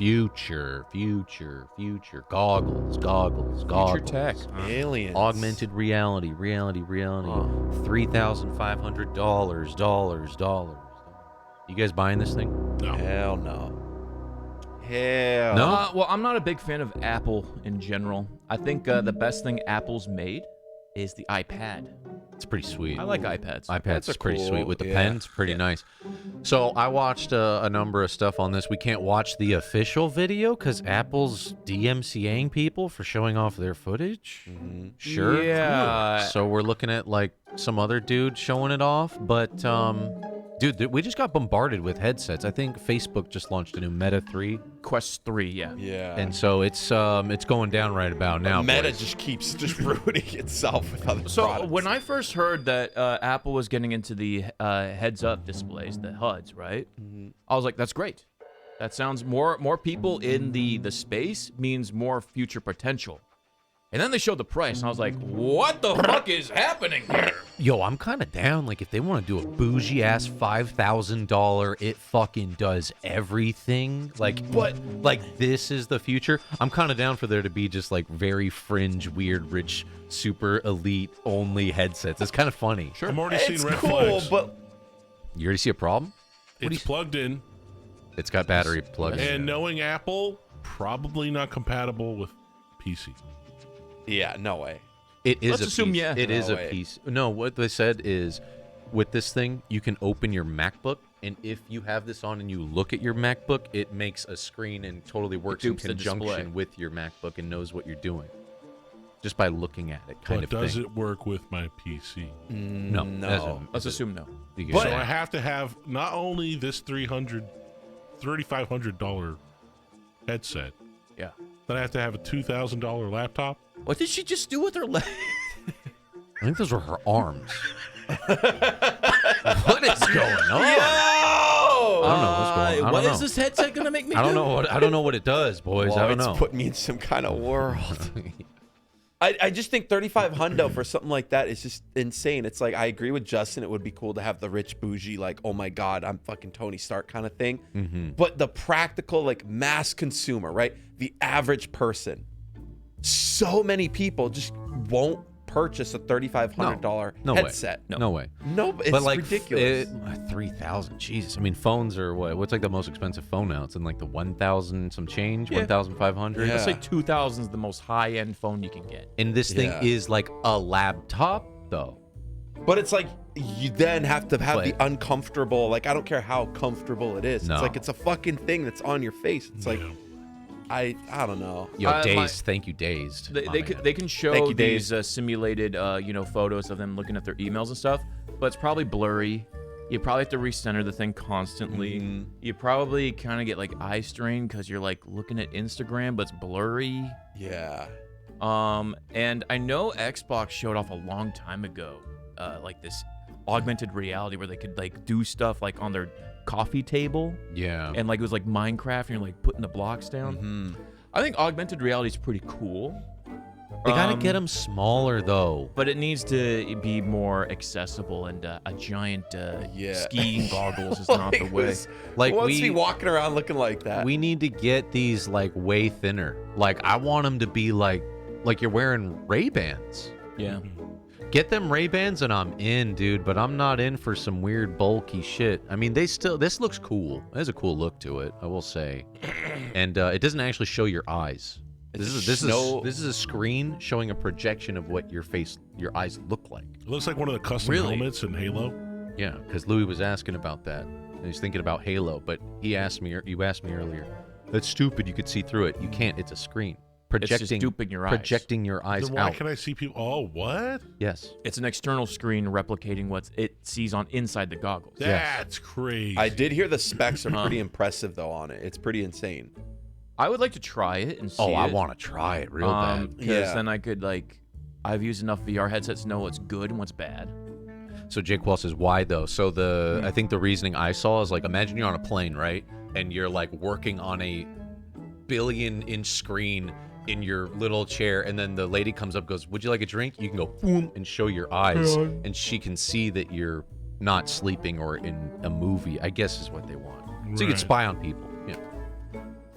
Future. Goggles. Future tech. Aliens. Augmented reality. $3,500. You guys buying this thing? No. Hell no. Hell No? Well, I'm not a big fan of Apple in general. I think the best thing Apple's made is the iPad. It's pretty sweet. I like iPads. iPad's are pretty cool, sweet with the yeah. pens. Pretty nice. So I watched a number of stuff on this. We can't watch the official video because Apple's DMCAing people for showing off their footage. Sure. Yeah. So we're looking at like some other dude showing it off, but dude, we just got bombarded with headsets. I think Facebook just launched a new Meta 3, Quest 3, yeah. Yeah. and so it's going down right about now. Meta boys. just keeps ruining itself with other So products. when I first heard that Apple was getting into the heads-up displays, the HUDs, right? I was like, that's great. That sounds more people in the space means more future potential. And then they showed the price, and I was like, what the fuck is happening here? Yo, I'm kind of down. Like, if they want to do a bougie-ass $5,000, it fucking does everything. Like, what? Like, this is the future. I'm kind of down for there to be just, like, very fringe, weird, rich, super elite-only headsets. It's kind of funny. I'm already it's seeing red cool, flags. but You already see a problem? It's plugged in, It's got battery plugs. and knowing Apple, probably not compatible with PC. yeah, no way. It is Let's a assume, piece. yeah. It is No a way. piece. No, what they said is, with this thing, you can open your MacBook, and if you have this on and you look at your MacBook, it makes a screen and totally works in dupes the display. conjunction with your MacBook and knows what you're doing, just by looking at it, kind But of does thing. it work with my PC? No, No. doesn't. Let's assume no. You get So it. I have to have not only this $3,500 headset, Yeah. but I have to have a $2,000 laptop. What did she just do with her leg? I think those were her arms. What is going on? I don't know what's going on. I What don't is know. this headset gonna make me I do? don't know what it does, boys. Well, I don't it's know. put me in some kind of world. I just think 35 hundo for something like that is just insane. It's like, I agree with Justin. It would be cool to have the rich bougie, like, oh my God, I'm fucking Tony Stark kind of thing. But the practical, like, mass consumer, right? The average person. So many people just won't purchase a $3,500 No way. headset. No way. No, it's But like ridiculous. 3,000, Jesus. I mean, phones are what? What's like the most expensive phone now? It's in like the 1,000 some change, 1,500. Yeah. Let's say 2,000 is the most high-end phone you can get. And this thing Yeah. is like a laptop, though. But it's like, you then have to have the But- uncomfortable, like, I don't care how comfortable it is. No. It's like, it's a fucking thing that's on your face. It's like, Yeah. I don't know. Yo, my- Dazed. Thank you, Dazed. They, my they, man. can, they can show Thank you, these simulated, photos of them looking at their emails and stuff, but it's probably blurry. You probably have to recenter the thing constantly. You probably kind of get like eye strain because you're like looking at Instagram, but it's blurry. Yeah. And I know Xbox showed off a long time ago, like this augmented reality where they could like do stuff like on their coffee table, Yeah. and like it was like Minecraft, and you're like putting the blocks down. I think augmented reality is pretty cool. They gotta get them smaller, though. But it needs to be more accessible, and a giant Yeah. skiing goggles is not the way. Like, Who wants to we- be walking around looking like that? We need to get these like way thinner. Like, I want them to be like you're wearing Ray-Bans. Yeah. Get them Ray-Bans and I'm in, dude, but I'm not in for some weird bulky shit. I mean, this looks cool. It has a cool look to it, I will say. And it doesn't actually show your eyes. This is a screen showing a projection of what your eyes look like. It looks like one of the custom Really? helmets in Halo. Yeah, because Louis was asking about that. And he's thinking about Halo, but you asked me earlier. That's stupid. You could see through it. You can't. It's a screen. It's just duping your eyes. Projecting your eyes Then why out. can I see people? Oh, what? Yes. It's an external screen replicating what it sees on inside the goggles. That's crazy. I did hear the specs are pretty impressive though on it. It's pretty insane. I would like to try it and see Oh, I it. want to try it real bad. Because Yeah. then I could I've used enough VR headsets to know what's good and what's bad. So Jake Wall says, why though? So I think the reasoning I saw is like, imagine you're on a plane, right? And you're like working on a 1 billion-inch screen in your little chair, and then the lady comes up, goes, would you like a drink? You can go boom and show your eyes, and she can see that you're not sleeping or in a movie, I guess is what they want. So you can Right. spy on people. Yeah.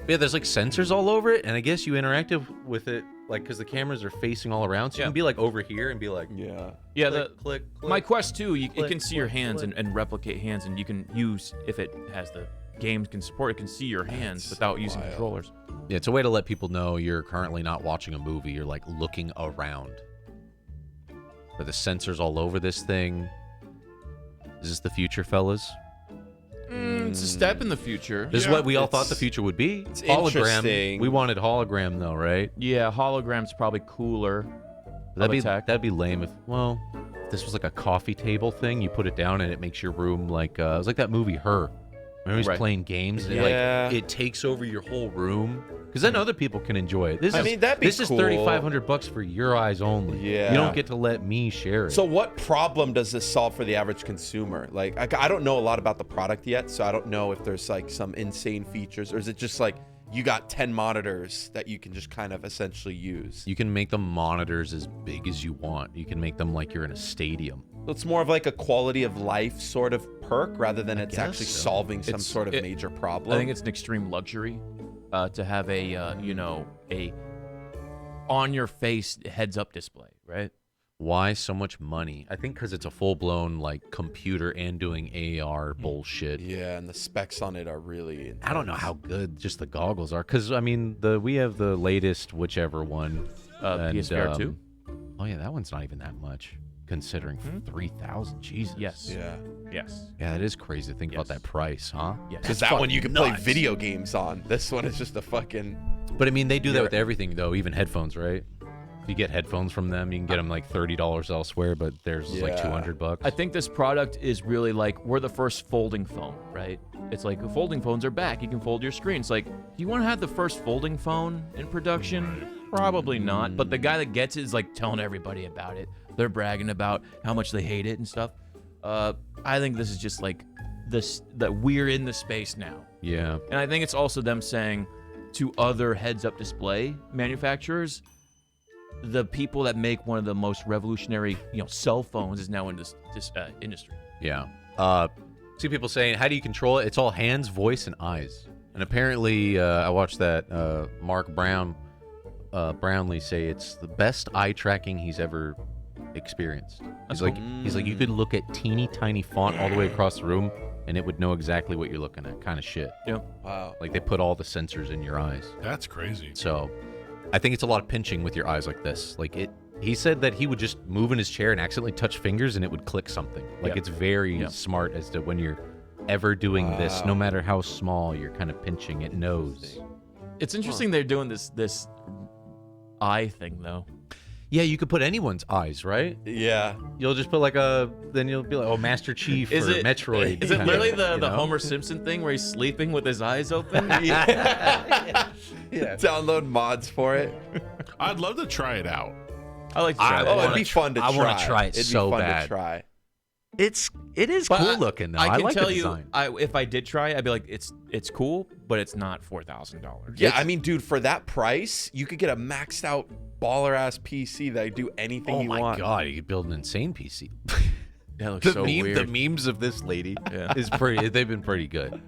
Yeah, there's like sensors all over it, and I guess you interactive with it, like, because the cameras are facing all around, so you can be like over here and be like, Yeah. Yeah, click, my Quest 2, it click, can see your click, hands click. and replicate hands, and you can use, if it has the games can support, it can see your hands without using wild. controllers. Yeah, it's a way to let people know you're currently not watching a movie. You're like looking around. Are the sensors all over this thing? Is this the future, fellas? It's a step in the future. This is Yeah, what we all thought it's- the future would be. it's Hologram. interesting. We wanted hologram though, right? Yeah, hologram's probably cooler. That'd be lame if if this was like a coffee table thing. You put it down and it makes your room like it was like that movie Her. Remember he's Right. playing games and Yeah. like it takes over your whole room because then other people can enjoy it. This I is mean, that'd be this cool. is $3,500 for your eyes only. Yeah. You don't get to let me share it. So what problem does this solve for the average consumer? Like, I don't know a lot about the product yet, so I don't know if there's like some insane features, or is it just like you got 10 monitors that you can just kind of essentially use? you can make the monitors as big as you want. You can make them like you're in a stadium. So it's more of like a quality of life sort of perk rather than it's guess actually so. solving some It's- sort of it- major problem. I think it's an extreme luxury to have a a on your face heads up display, right? Why so much money? I think because it's a full blown like computer and doing AR bullshit. Yeah, and the specs on it are really I don't know intense. how good just the goggles are, because I mean we have the latest whichever one. and, PSVR 2? Oh yeah, that one's not even that much considering 3,000. Jesus. Yes. Yeah. Yes. Yeah, that is crazy to think about Yes. that price, huh? Yes. Because that one you can play video games on. This one is just a fucking... But I mean, they do that You're- with everything though, even headphones, right? If you get headphones from them, you can get them like $30 elsewhere, but theirs is like Yeah. $200. I think this product is really like we're the first folding phone, right? It's like folding phones are back. You can fold your screen. It's like, do you want to have the first folding phone in production? Probably not. But the guy that gets it is like telling everybody about it. They're bragging about how much they hate it and stuff. I think this is just like this that we're in the space now. Yeah. And I think it's also them saying to other heads-up display manufacturers, the people that make one of the most revolutionary, cell phones is now in this industry. Yeah. See people saying, how do you control it? It's all hands, voice, and eyes. And apparently, I watched that Mark Brownlee say it's the best eye tracking he's ever experienced. That's He's like, you could look at teeny tiny font all the way across the room, and it would know exactly what you're looking at, kind of shit. Yeah. Wow. Like they put all the sensors in your eyes. That's crazy. So I think it's a lot of pinching with your eyes like this. Like he said that he would just move in his chair and accidentally touch fingers and it would click something. Like Yeah. it's very Yeah. smart as to when you're ever doing this, no matter how small, you're kind of pinching. It knows. It's interesting they're doing this eye thing though. Yeah, you could put anyone's eyes, right? Yeah. You'll just put then you'll be like, oh, Master Chief or Metroid. Is it kinda, literally the you know? Homer Simpson thing where he's sleeping with his eyes open? Yeah. Download mods for it. I'd love to try it out. I like to try I that. Oh, wanna it'd be fun to try. I wanna try it It'd so be fun bad. to try. It is But cool looking though. I can like tell the you, design. if I did try it, I'd be like, it's cool, but it's not $4,000. Yeah, I mean, dude, for that price, you could get a maxed out baller ass PC that do anything Oh you my want. god, you could build an insane PC. That looks so weird. The memes of this lady Yeah. is pretty. They've been pretty good.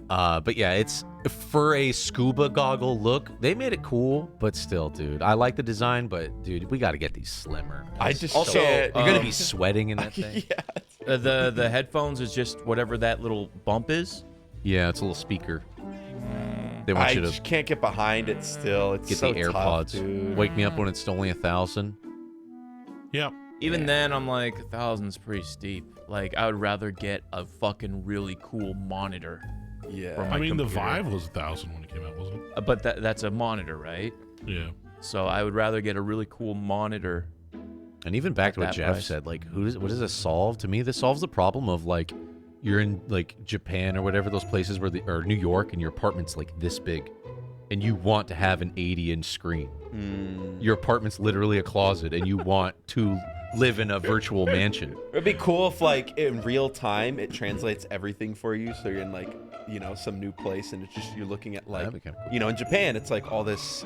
But yeah, it's for a scuba goggle look. They made it cool, but still, dude, I like the design. But dude, we got to get these slimmer. I just Also, can't. You're gonna be sweating in that thing. yeah. The headphones is just whatever that little bump is. Yeah, it's a little speaker. They want I you to just can't get behind it still. It's get so the tough, AirPods. dude. Wake me up when it's only 1,000. Yep. Even then, I'm like, 1,000's pretty steep. Like, I would rather get a fucking really cool monitor. Yeah. From I my mean, the computer. Vive was 1,000 when it came out, wasn't it? But that's a monitor, right? Yeah. So I would rather get a really cool monitor. And even back At to what that Jeff price. said, like, what does this solve? To me, this solves the problem of like, you're in like Japan or whatever those places where or New York, and your apartment's like this big, and you want to have an 80-inch screen. Your apartment's literally a closet, and you want to live in a virtual mansion. It'd be cool if, like, in real time, it translates everything for you. So you're in, like, some new place, and it's just you're looking at, like, That'd be kinda cool. in Japan, it's like all this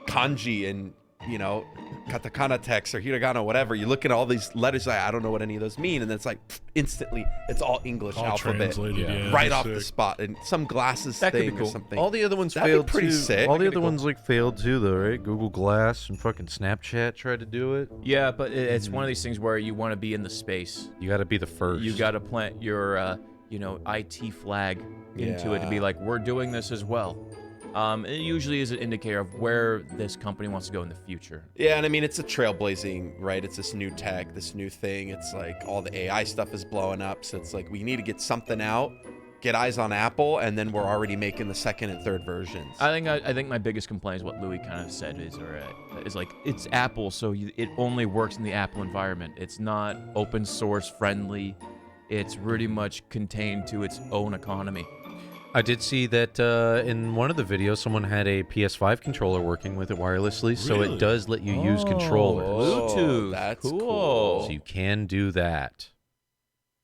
kanji, and katakana text or hiragana, whatever. You look at all these letters, like, I don't know what any of those mean, and then it's like instantly, it's all English All alphabet, translated, yeah. right That's off the sick. spot, and some glasses That could be thing cool. or something. All the other ones That'd be failed pretty too. sick. All the That'd be other cool. ones like failed too, though, right? Google Glass and fucking Snapchat tried to do it. Yeah, but it's one of these things where you want to be in the space. You got to be the first. You got to plant your, IT flag into it to be Yeah. like, we're doing this as well. It usually is an indicator of where this company wants to go in the future. Yeah, and I mean, it's a trailblazing, right? It's this new tech, this new thing. It's like all the AI stuff is blowing up. So it's like we need to get something out, get eyes on Apple, and then we're already making the second and third versions. I think my biggest complaint is what Louis kind of said is like, it's Apple, so it only works in the Apple environment. It's not open source friendly. It's pretty much contained to its own economy. I did see that in one of the videos, someone had a PS5 controller working with it wirelessly, so Really? it does let you use controllers. Bluetooth. That's Cool. cool. So you can do that.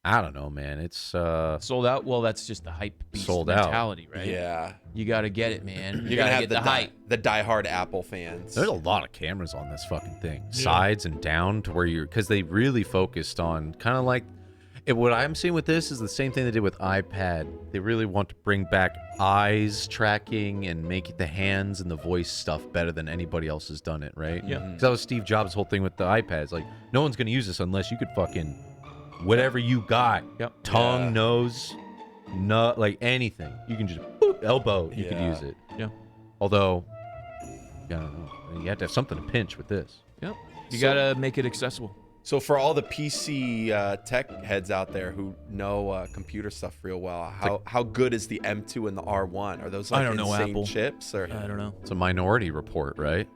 I don't know, man. It's Sold out? Well, that's just the hype beast Sold out. mentality, right? Yeah. You got to get it, man. You're going to gotta have get the, the hype. the diehard Apple fans. there's a lot of cameras on this fucking thing, Yeah. sides and down to where you're, because they really focused on kind of like. What I'm seeing with this is the same thing they did with iPad. They really want to bring back eyes tracking and make the hands and the voice stuff better than anybody else has done it, right? Yeah. Because that was Steve Jobs' whole thing with the iPad. It's like, no one's going to use this unless you could fucking, whatever you got, Yep. tongue, Yeah. nose, nut, like anything. You can just, boop, elbow, you can Yeah. use it. Yeah. Although, I don't know. You have to have something to pinch with this. Yep. You So- got to make it accessible. So for all the PC tech heads out there who know computer stuff real well, how good is the M2 and the R1? Are those like I don't know, insane Apple. chips? Or I don't know. It's a minority report, right?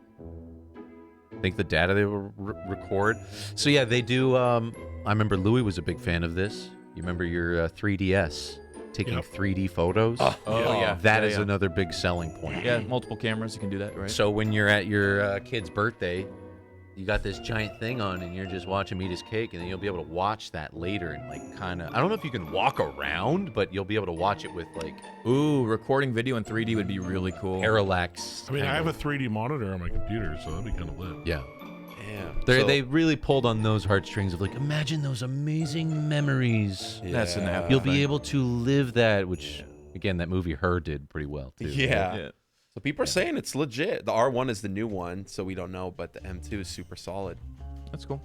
I think the data they will record. So yeah, they do. I remember Louis was a big fan of this. You remember your 3DS taking Yep. 3D photos? Oh, yeah. That Yeah, is yeah. another big selling point. Yeah, multiple cameras. You can do that, right? So when you're at your kid's birthday, you got this giant thing on and you're just watching him eat his cake, and then you'll be able to watch that later and like kind of, I don't know if you can walk around, but you'll be able to watch it with like Ooh, recording video in 3D would be really cool. parallax. I mean, I kind have a of- 3D monitor on my computer, so that'd be kind of lit. Yeah. Damn. They really pulled on those heartstrings of like, imagine those amazing memories. That's an Apple You'll thing. be able to live that, which again, that movie Her did pretty well too. Yeah. Yeah. So people are saying it's legit. The R1 is the new one, so we don't know, but the M2 is super solid. That's cool.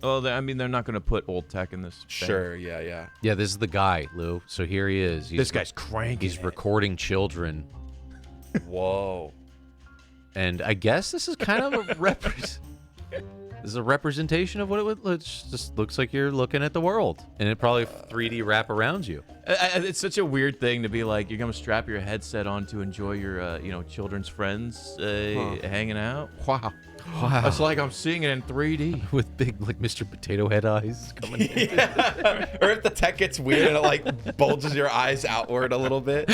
Well, I mean, they're not going to put old tech in this thing. Sure. Yeah. Yeah. Yeah, this is the guy, Lou. So here he is. This guy's cranking. He's recording children, Whoa. and I guess this is kind of a this is a representation of what it would. It just looks like you're looking at the world, and it probably 3D wrap around you. It's such a weird thing to be like, you're going to strap your headset on to enjoy your, children's friends hanging out. Wow. Wow. It's like I'm seeing it in 3D. With big like Mr. Potato Head eyes coming in. Yeah. Or if the tech gets weird and it like bulges your eyes outward a little bit,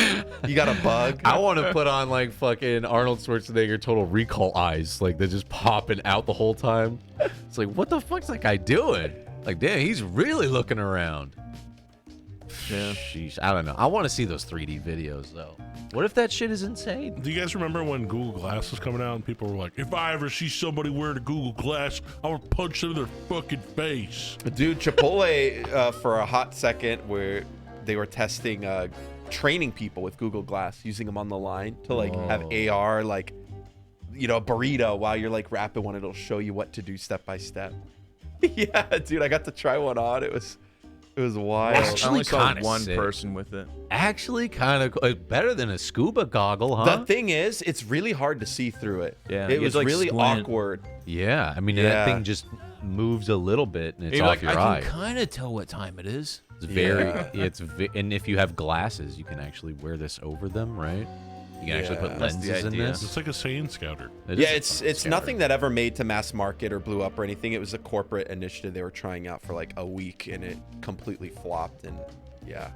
you got a bug. I want to put on like fucking Arnold Schwarzenegger Total Recall eyes, like they're just popping out the whole time. It's like, what the fuck's that guy doing? Like, damn, he's really looking around. Yeah. Sheesh, I don't know. I want to see those 3D videos though. What if that shit is insane? Do you guys remember when Google Glass was coming out and people were like, if I ever see somebody wearing a Google Glass, I will punch them in their fucking face? Dude, Chipotle for a hot second where they were testing training people with Google Glass, using them on the line to like have AR, like, a burrito while you're like wrapping one. It'll show you what to do step by step. Yeah, dude, I got to try one on. It was wild. Actually, I only saw kinda one sick. person with it. Actually, kind of better than a scuba goggle, huh? The thing is, it's really hard to see through it. Yeah, It you was have to, like, really squint. awkward. Yeah, I mean Yeah. that thing just moves a little bit and it's You're off like, your I eye. can kind of tell what time it is. It's very, Yeah. and if you have glasses, you can actually wear this over them, right? You can actually Yeah. put That's the lenses in idea. this. It's like a sand scouter. It Yeah, is a it's scouter. nothing that ever made to mass market or blew up or anything. It was a corporate initiative they were trying out for like a week, and it completely flopped. And Yeah.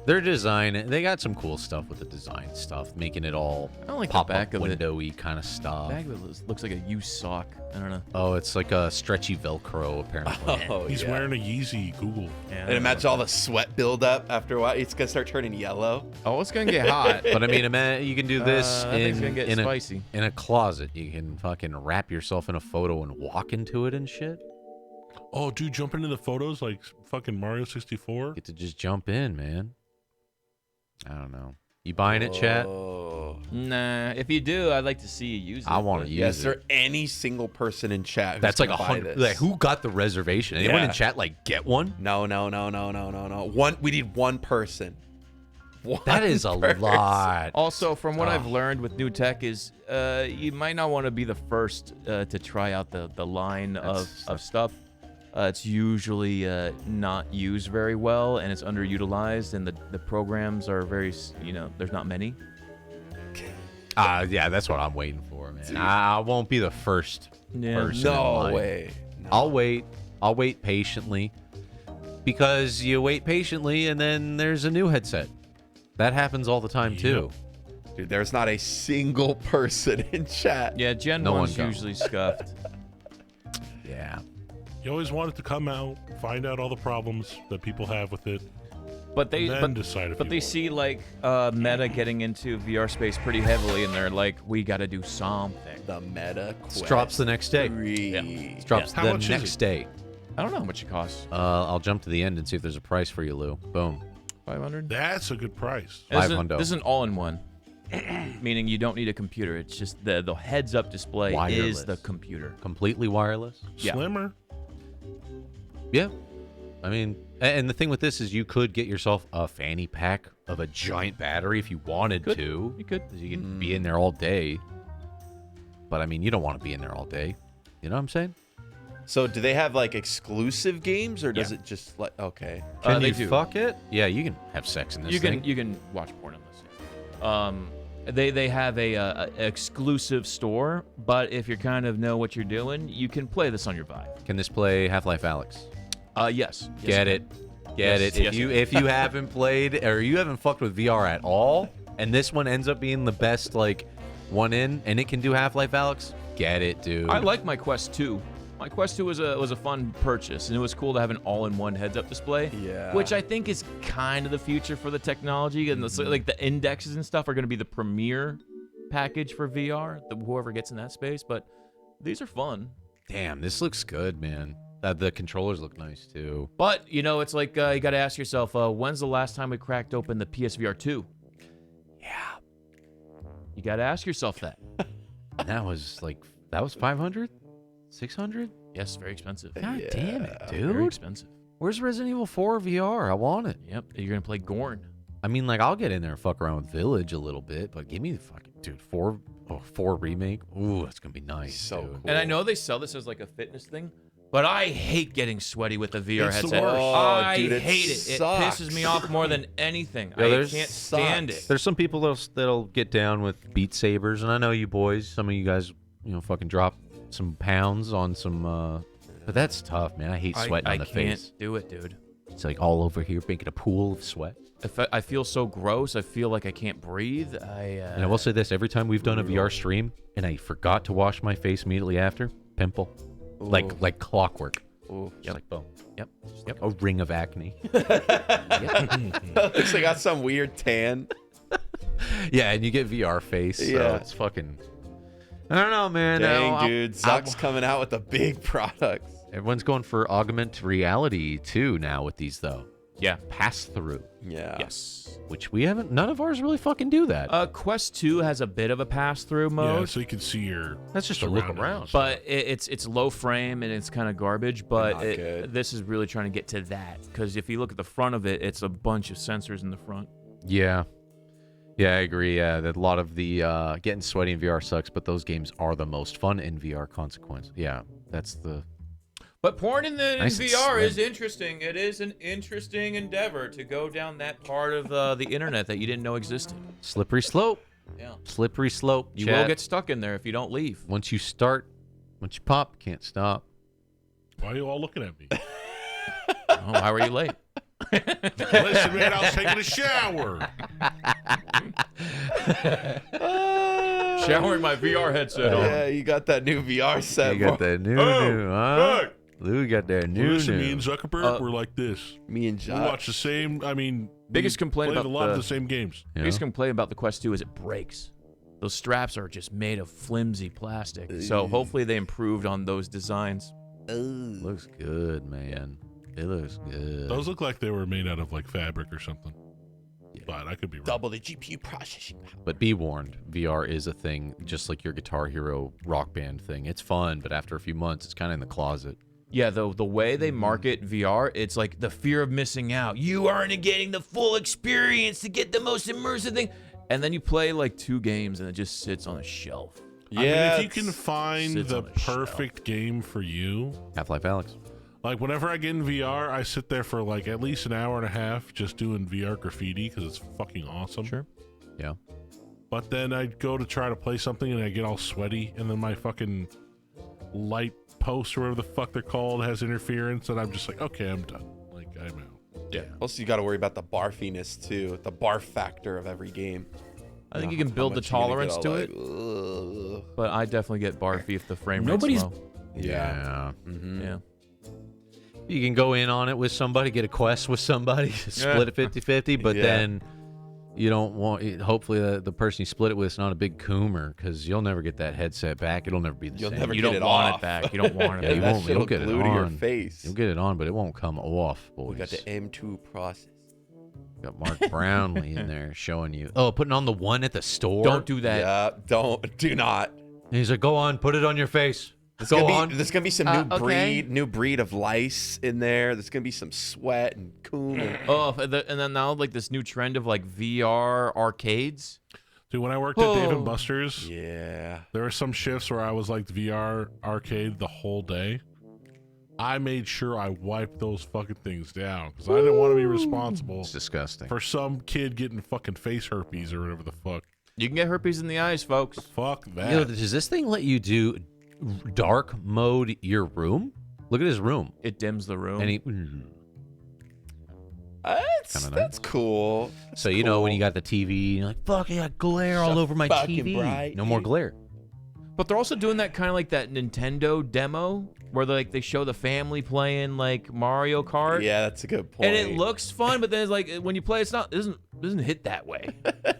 Their design, they got some cool stuff with the design stuff, making it all I don't like the pop-up back of it. windowy kind of stuff. Bag of it looks like a used sock. I don't know. Oh, it's like a stretchy Velcro, apparently. Oh, He's yeah. wearing a Yeezy Google. Yeah, And imagine all the sweat buildup after a while. It's gonna start turning yellow. Oh, it's gonna get hot. But I mean, you can do this I think it's gonna get in spicy. a closet. You can fucking wrap yourself in a photo and walk into it and shit. Oh, dude, jump into the photos like fucking Mario 64. Get to just jump in, man. I don't know. You buying it, chat? Oh. Nah, if you do, I'd like to see you use it. I want to but- use Yes, it. there any single person in chat who's That's like gonna buy 100. this? Like, who got the reservation? Anyone Yeah. in chat like get one? No. We need one person. That is a person. lot. Also, from what I've Oh. learned with new tech is you might not want to be the first to try out the line of stuff. It's usually not used very well, and it's underutilized, and the programs are very, there's not many. Yeah, that's what I'm waiting for, man. I won't be the first Yeah. person. in No line. way. No. I'll wait. I'll wait patiently, because you wait patiently, and then there's a new headset. That happens all the time too. Dude, there's not a single person in chat. Yeah, Gen No one 1's got usually scuffed. You always want it to come out, find out all the problems that people have with it, But they and then decide if But you they want see like Meta getting into VR space pretty heavily, and they're like, we got to do something. The Meta Quest It drops the next day. 3. It drops How the much is next it? day. I don't know how much it costs. I'll jump to the end and see if there's a price for you, Lou. Boom. 500. That's a good price. $500. This is an all-in-one, meaning you don't need a computer. It's just the heads-up display Wireless. is the computer. Completely wireless. Yeah. Slimmer. Yeah. I mean, and the thing with this is you could get yourself a fanny pack of a giant battery if you wanted Could. to. You could. 'Cause you can be in there all day. But I mean, you don't want to be in there all day. You know what I'm saying? So do they have like exclusive games, or does Yeah. it just like okay? Can they you do. fuck it? Yeah, you can have sex in this thing. You can watch porn on this. They have a exclusive store, but if you kind of know what you're doing, you can play this on your Vive. Can this play Half-Life Alyx? Yes. Get it. Get Yes, it. yes, If you haven't played or you haven't fucked with VR at all, and this one ends up being the best like one in, and it can do Half-Life Alyx, get it, dude. I like my Quest 2. My Quest 2 was a fun purchase, and it was cool to have an all-in-one heads-up display. Yeah. Which I think is kind of the future for the technology, and like the indexes and stuff are going to be the premier package for VR. Whoever gets in that space, but these are fun. Damn, this looks good, man. The controllers look nice too. But it's like you got to ask yourself, when's the last time we cracked open the PSVR 2? Yeah. You got to ask yourself that. That was 500? 600? Yes, very expensive. God Yeah. damn it, Very dude. expensive. Where's Resident Evil 4 VR? I want it. Yep, you're gonna play Gorn. I mean, like, I'll get in there and fuck around with Village a little bit, but give me the fucking, dude, 4 remake. Ooh, that's gonna be nice. So dude. cool. And I know they sell this as like a fitness thing, but I hate getting sweaty with a VR It's the headset. worst. I Dude, it hate it. sucks. It pisses me off more than anything. Yeah, I there's- can't stand sucks. it. There's some people that'll get down with Beat Sabers, and I know you boys, some of you guys, fucking drop some pounds on some, but that's tough, man. I hate sweating I on the can't face. do it, dude. It's like all over here, making a pool of sweat. I feel so gross. I feel like I can't breathe. And I will say this: every time we've done a VR stream, and I forgot to wash my face immediately after, pimple, like clockwork. Ooh. Just like boom. Yep. Yep. A ring of acne. Looks like I got some weird tan. Yeah, and you get VR face. So Yeah. it's fucking. I don't know, man. Dang, dude. Zuck's coming out with the big products. Everyone's going for augmented reality too now with these though. Yeah. Passthrough, Yeah. Yes. which we haven't. None of ours really fucking do that. Quest 2 has a bit of a pass-through Yeah, mode. so you can see your. That's just a look surroundings. around. But it's low frame and it's kind of garbage. But Not good. this is really trying to get to that, because if you look at the front of it, it's a bunch of sensors in the front. Yeah. Yeah, I agree. Yeah, that a lot of the getting sweaty in VR sucks, but those games are the most fun in VR. Consequence. Yeah, that's the. But porn in Nice and VR is slim. interesting. It is an interesting endeavor to go down that part of the internet that you didn't know existed. Slippery slope. Yeah. Slippery slope. You chat. will get stuck in there if you don't leave. Once you start, once you pop, can't stop. Why are you all looking at me? Oh, why were you late? Listen, man, I was taking a shower. Showering my VR headset on. Yeah, you got that new VR set. You got that new, huh? Lou got that new. Listen, me and Zuckerberg were like this. Me and We Josh. watch the same. I mean, Biggest complaint played about a lot of the- the same games. Yeah. Biggest complaint about the Quest 2 is it breaks. Those straps are just made of flimsy plastic. So hopefully they improved on those designs. Looks good, man. It looks good. Those look like they were made out of like fabric or something. But I could be wrong. Double the GPU processing power. But be warned, VR is a thing, just like your Guitar Hero Rock Band thing. It's fun, but after a few months, it's kind of in the closet. Yeah, the way they market VR, it's like the fear of missing out. You aren't getting the full experience to get the most immersive thing. And then you play like 2 games and it just sits on a shelf. Yeah, I mean, if you can find sits the on a shelf. perfect game for you, Half-Life Alex. like whenever I get in VR, I sit there for like at least an hour and a half just doing VR graffiti because it's fucking awesome. Sure. Yeah. But then I go to try to play something and I get all sweaty, and then my fucking light post or whatever the fuck they're called has interference, and I'm just like, okay, I'm done. Like, I'm out. Yeah. Also, you got to worry about the barfiness too, the barf factor of every game. I think you How can build the much you're gonna tolerance get to all it, like, ugh. but I definitely get barfy if the frame rate's Nobody's- low. Yeah. Yeah. You can go in on it with somebody, get a quest with somebody, split it 50-50, but Yeah. then you don't want, hopefully the person you split it with is not a big coomer, because you'll never get that headset back. It'll never be the You'll same. never You get don't it want off. it back. You don't want Yeah, it you back. won't. That You'll shit'll get it glue to your on. face. You'll get it on, but it won't come off, boys. We got the M2 process. Got Mark Brownlee in there showing you. Oh, putting on the one at the store. Don't do that. Yeah, do not. And he's like, go on, put it on your face. There's Go gonna on. be, there's gonna be some okay. new breed of lice in there. There's gonna be some sweat and coon. And, Oh, and then now like this new trend of like VR arcades. Dude, when I worked at Dave Oh. and Buster's, yeah. there were some shifts where I was like VR arcade the whole day. I made sure I wiped those fucking things down because I didn't want to be responsible It's disgusting. for some kid getting fucking face herpes or whatever the fuck. You can get herpes in the eyes, folks. Fuck that. Yo, does this thing let you do dark mode your room? Look at his room. It dims the room. And he, That's Kinda nice. that's cool. so you know when you got the TV, you're like, fuck, I got glare all So over my fucking TV. bright, No more dude. glare. But they're also doing that kind of like that Nintendo demo where they show the family playing like Mario Kart. Yeah, that's a good point. And it looks fun, but then it's like when you play, it doesn't hit that way.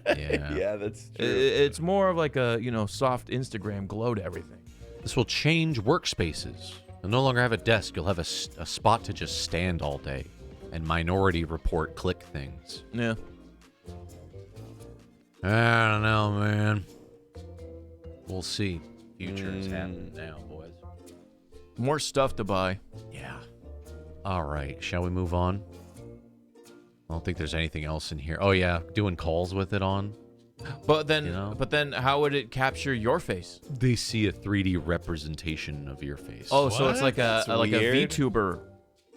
Yeah. Yeah, that's true. It's more of like a soft Instagram glow to everything. This will change workspaces. You'll no longer have a desk. You'll have a spot to just stand all day and Minority Report click things. Yeah. I don't know, man. We'll see. Future is happening now, boys. More stuff to buy. Yeah. All right. Shall we move on? I don't think there's anything else in here. Oh, yeah. Doing calls with it on. But then, You know? but then, how would it capture your face? They see a 3D representation of your face. Oh, so it's What? like That's a weird. VTuber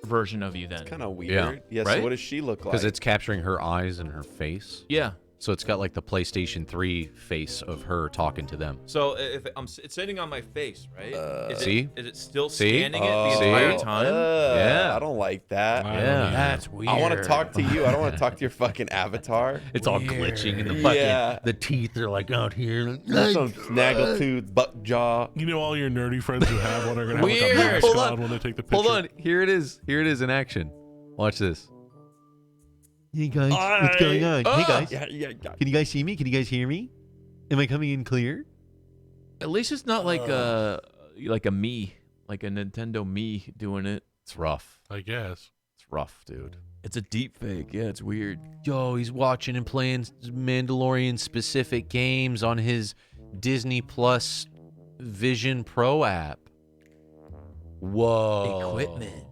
version of you then. Kind of weird. Yeah. Right? So what does she look like? because it's capturing her eyes and her face. Yeah. So it's got like the PlayStation 3 face of her talking to them. So if it's sitting on my face, right? See? Is it still See? scanning it the Oh, entire time? Yeah. I don't like that. I don't Yeah. either. That's weird. I want to talk to you. I don't want to talk to your fucking avatar. It's all Weird. glitching and the fucking Yeah. the teeth are like out here. Some snaggletooth, buck jaw. You know, all your nerdy friends who have one are gonna have like Weird. a mask Hold on on. when they take the picture. Hold on. Here it is. Here it is in action. Watch this. Hey guys, what's going on? Hey guys, Yeah. can you guys see me? Can you guys hear me? Am I coming in clear? At least it's not like a me, like a Nintendo me doing it. It's rough. I guess. It's rough, dude. It's a deep fake. Yeah, it's weird. Yo, he's watching and playing Mandalorian specific games on his Disney Plus Vision Pro app. Whoa. Equipment.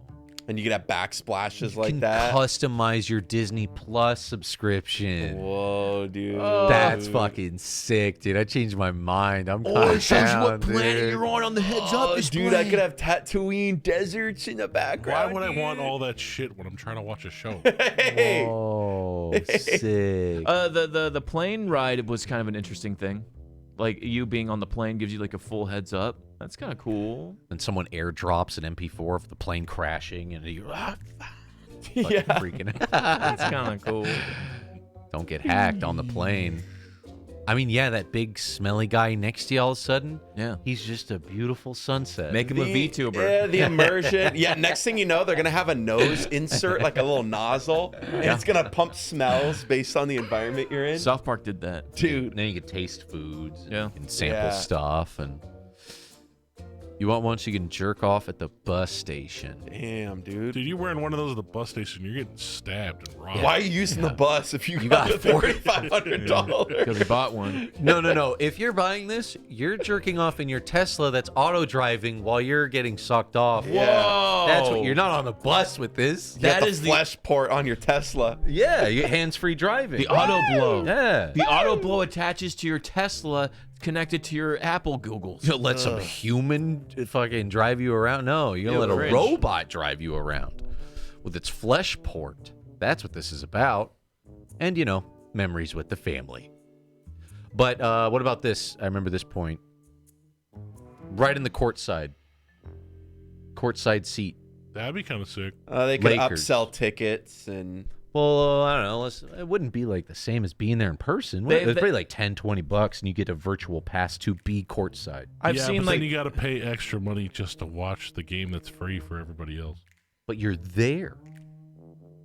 And you can have backsplashes You like can that. customize your Disney Plus subscription. Whoa, dude. That's fucking sick, dude. I changed my mind. I'm kind of down, dude. on the heads Oh, dude, I could have Tatooine deserts in the Why background. would I dude. want all that shit when I'm trying to watch a show? Hey. Whoa, sick. The plane ride was kind of an interesting thing. Like you being on the plane gives you like a full heads up. That's kind of cool. And someone airdrops an MP4 of the plane crashing, and you Yeah. Freaking That's kind of cool. Don't get hacked on the plane. I mean, yeah, that big smelly guy next to you all of a sudden, Yeah. he's just a beautiful sunset. Make him a VTuber. Yeah, the immersion. Yeah, next thing you know, they're gonna have a nose insert, like a little nozzle, and it's gonna pump smells based on the environment you're in. South Park did that. Dude, And then you can taste foods. Yeah. You can sample Yeah. stuff. And you want one so you can jerk off at the bus station. damn, dude. Dude, you're wearing one of those at the bus station. You're getting stabbed and robbed. Why are you using the bus if you got $4,500? Because he bought one. No. If you're buying this, you're jerking off in your Tesla that's auto driving while you're getting sucked off. Yeah. That's what you're not on a bus with this. That That is is the flesh port on your Tesla. Yeah, you hands-free driving. The auto blow. Yeah. The auto blow attaches to your Tesla, connected to your Apple Googles. You let some human fucking drive you around? No, you're gonna Ew, let a cringe. robot drive you around with its flesh port. That's what this is about. And, memories with the family. But what about this? I remember this point. Right in the courtside seat. That'd be kind of sick. They could Lakers. upsell tickets and Well, I don't know. It wouldn't be like the same as being there in person. It's probably like $10-20 and you get a virtual pass to be courtside. I've yeah, seen but like then you got to pay extra money just to watch the game that's free for everybody else. But you're there.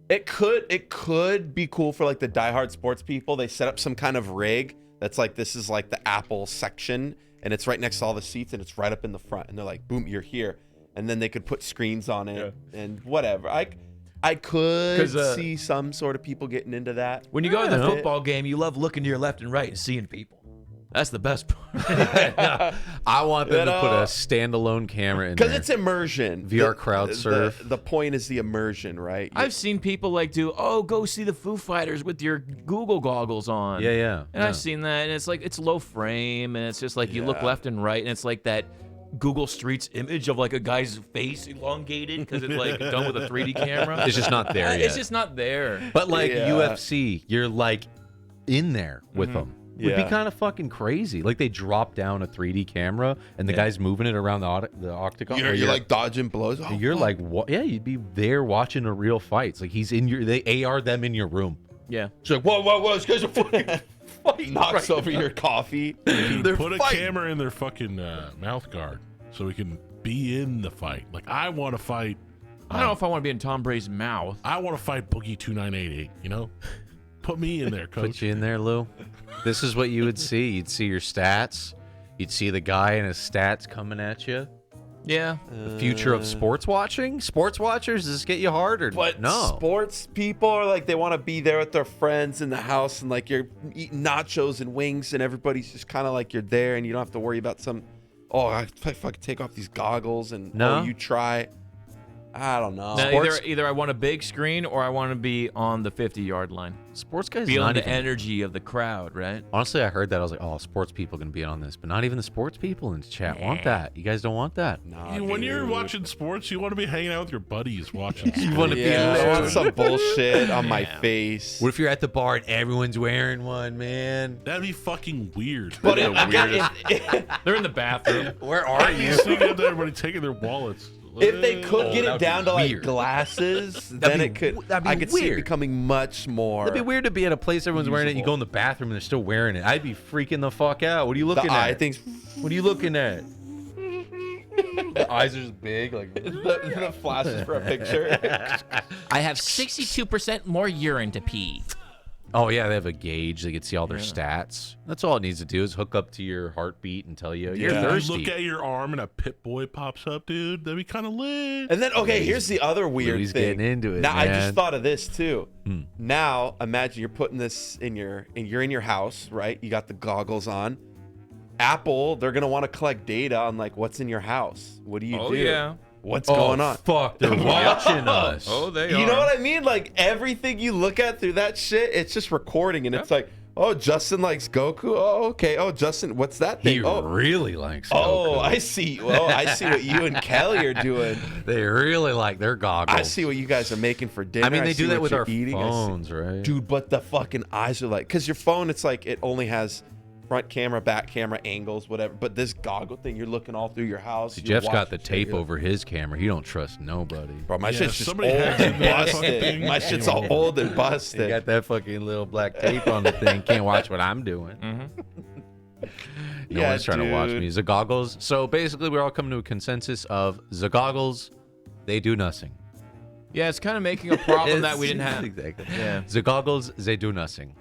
it could be cool for like the diehard sports people. They set up some kind of rig that's like, this is like the Apple section and it's right next to all the seats and it's right up in the front and they're like, boom, you're here. And then they could put screens on it and whatever. I could 'Cause, see some sort of people getting into that. when you go to the Yeah. football game, you love looking to your left and right and seeing people. That's the best part. I want them to But, put a standalone camera in there. Because it's immersion. VR crowd surf. The point is the immersion, right? I've seen people like go see the Foo Fighters with your Google goggles on. Yeah. And I've seen that, and it's like it's low frame, and it's just like you look Yeah. left and right, and it's like that Google Streets image of like a guy's face elongated because it's like done with a 3D camera. It's just not there yet. It's just not there. But like Yeah. UFC, you're like in there with them. Would be Yeah. kind of fucking crazy. Like they drop down a 3D camera and the guy's moving it around the octagon. you're, where you're like dodging blows. Oh, you're fuck. like, what? Yeah, you'd be there watching a real fight. It's like he's in your. They AR them in your room. Yeah. It's like, whoa, these guys are fucking fighting. knocks over your coffee. Dude, They're put a fighting. camera in their fucking mouth guard so we can be in the fight. Like, I want to fight. I don't know if I want to be in Tom Brady's mouth. I want to fight Boogie 2988. Put me in there, Put coach. you in there, Lou. This is what you would see. You'd see your stats. You'd see the guy and his stats coming at you. Yeah. The future of sports watching? Sports watchers, does this get you hard or But no? sports people are like, they want to be there with their friends in the house and like you're eating nachos and wings and everybody's just kind of like you're there and you don't have to worry about I fucking take off these goggles and No? you try. I don't know. Now, Sports- either I want a big screen or I want to be on the 50-yard line. Sports guys Feeling not the even, energy of the crowd, right? honestly, I heard that. I was like, oh, sports people going to be on this. But not even the sports people in the chat want that. You guys don't want that. Nah, Dude, when you're dude. watching sports, you want to be hanging out with your buddies watching sports. wanna be Yeah, I there. want some bullshit on my face. What if you're at the bar and everyone's wearing one, man? That'd be fucking weird. But The if, weirdest. They're in the bathroom. Where are You see everybody taking their wallets. if they could get that it would down be to like weird. glasses, then be it could. w- that'd be I could see it weird. becoming much more. It'd be weird to be at a place everyone's wearing it. You go in the bathroom and they're still wearing it. I'd be freaking the fuck out. What are you The looking eye at? things. What are you looking at? The eyes are just big. Like The flashes for a picture. I have 62% more urine to pee. oh yeah, they have a gauge. They can see all their stats. That's all it needs to do is hook up to your heartbeat and tell you you're Yeah. You thirsty. look at your arm and a pit boy pops up, dude. That'd be kind of lit. And then, okay, here's the other weird Louis thing. getting into it, Now, I just man. thought of this too. Now, imagine you're putting this in you're in your house, right? You got the goggles on. Apple, they're gonna want to collect data on like what's in your house. What do you do? yeah. What's Oh, going on? fuck, they're watching us. they You know what I mean? Like everything you look at through that shit, it's just recording, and it's like, oh, Justin likes Goku. Oh, okay. Oh, Justin, what's that thing? He Oh, really likes oh, Goku. I see. Well, I see what you and Kelly are doing. They really like their goggles. I see what you guys are making for dinner. I mean, they see do that what with you're our eating. I see- phones, right? Dude, but the fucking eyes are like, because your phone, it's like it only has front camera, back camera, angles, whatever. But this goggle thing, you're looking all through your house. See, you're Jeff's got the watching tape shit. over his camera. He don't trust nobody. Bro, my Yeah, shit's just old somebody hacks and into that fucking busted. thing. My shit's all old and You busted. got that fucking little black tape on the thing. Can't watch what I'm doing. No Yeah, one's trying to watch dude. me. The goggles. So basically, we're all coming to a consensus of the goggles. They do nothing. Yeah, it's kind of making a problem that we didn't have. Exactly. Yeah. The goggles, they do nothing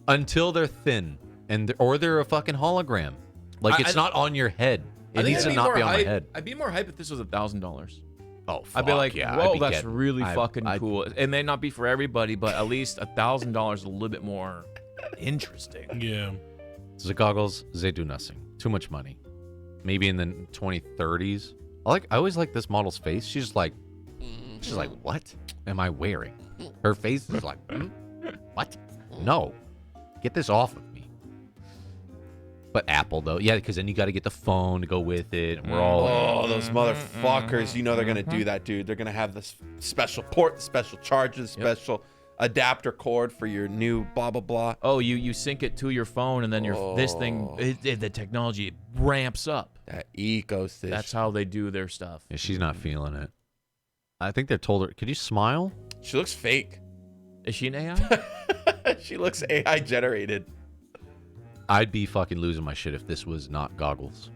until they're thin or they're a fucking hologram. Like it's not on your head. It needs to not be on my head. I'd be more hype if this was $1,000. Oh, I'd be like, yeah, whoa, I'd be that's getting- really I- fucking I'd- cool. It may not be for everybody, but at least $1,000 is a little bit more interesting. Yeah. The goggles, they do nothing. Too much money. Maybe in the 2030s. I always like this model's face. She's like, what am I wearing? Her face is like, what? No, get this off of me. But Apple though, yeah, because then you got to get the phone to go with it, and we're all Oh, those motherfuckers. You know they're going to do that, dude. They're going to have this special port, the special charger, the special adapter cord for your new blah, blah, blah. Oh, you sync it to your phone, and then this thing, the technology ramps up. That ecosystem. That's how they do their stuff. Yeah, she's not feeling it. I think they told her, could you smile? She looks fake. Is she an AI? She looks AI generated. I'd be fucking losing my shit if this was not goggles.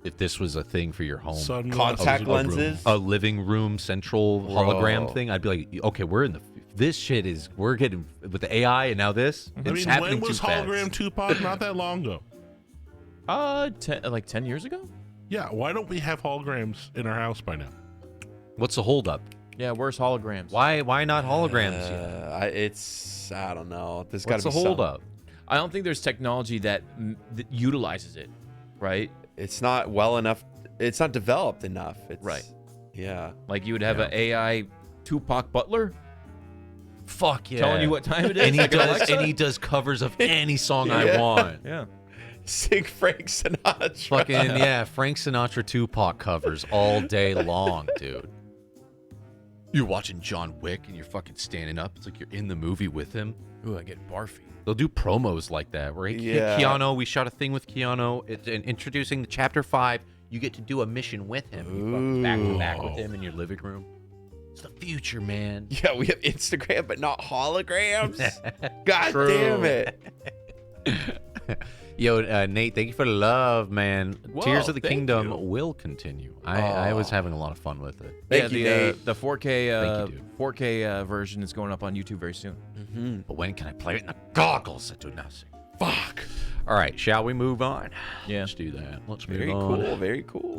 If this was a thing for your home. Sunglasses Contact in the room. lenses. A living room central hologram Bro. thing, I'd be like, okay, this shit is, we're getting, with the AI and now this, I it's mean, happening when was too fast. hologram Tupac? Not that long ago. Like 10 years ago? Yeah, why don't we have holograms in our house by now? What's the holdup? Yeah, where's holograms? Why not holograms yet? I don't know. There's got What's to the be something. holdup? I don't think there's technology that utilizes it, right? It's not well enough. It's not developed enough. It's, Right. Yeah. Like you would have an AI Tupac Butler Fuck yeah. telling you what time it is. And he like an does, Alexa? and he does covers of any song I Yeah. want. Yeah. Sing Frank Sinatra. Fucking yeah, Frank Sinatra Tupac covers all day long, dude. You're watching John Wick and you're fucking standing up. It's like you're in the movie with him. Ooh, I get barfy. They'll do promos like that. Where Yeah. Keanu, we shot a thing with Keanu. It's introducing the chapter 5. You get to do a mission with him. You fucking back to back with him in your living room. It's the future, man. Yeah, we have Instagram, but not holograms. God True. damn it. Yo, Nate, thank you for the love, man. Whoa, Tears of the thank Kingdom you. will continue. I was having a lot of fun with it. Thank you, Nate. The 4K Thank you, dude. 4K version is going up on YouTube very soon. But when can I play it in the goggles that do nothing? Fuck. All right, shall we move on? Yeah. Let's do that. Let's move Very on. cool. Very cool.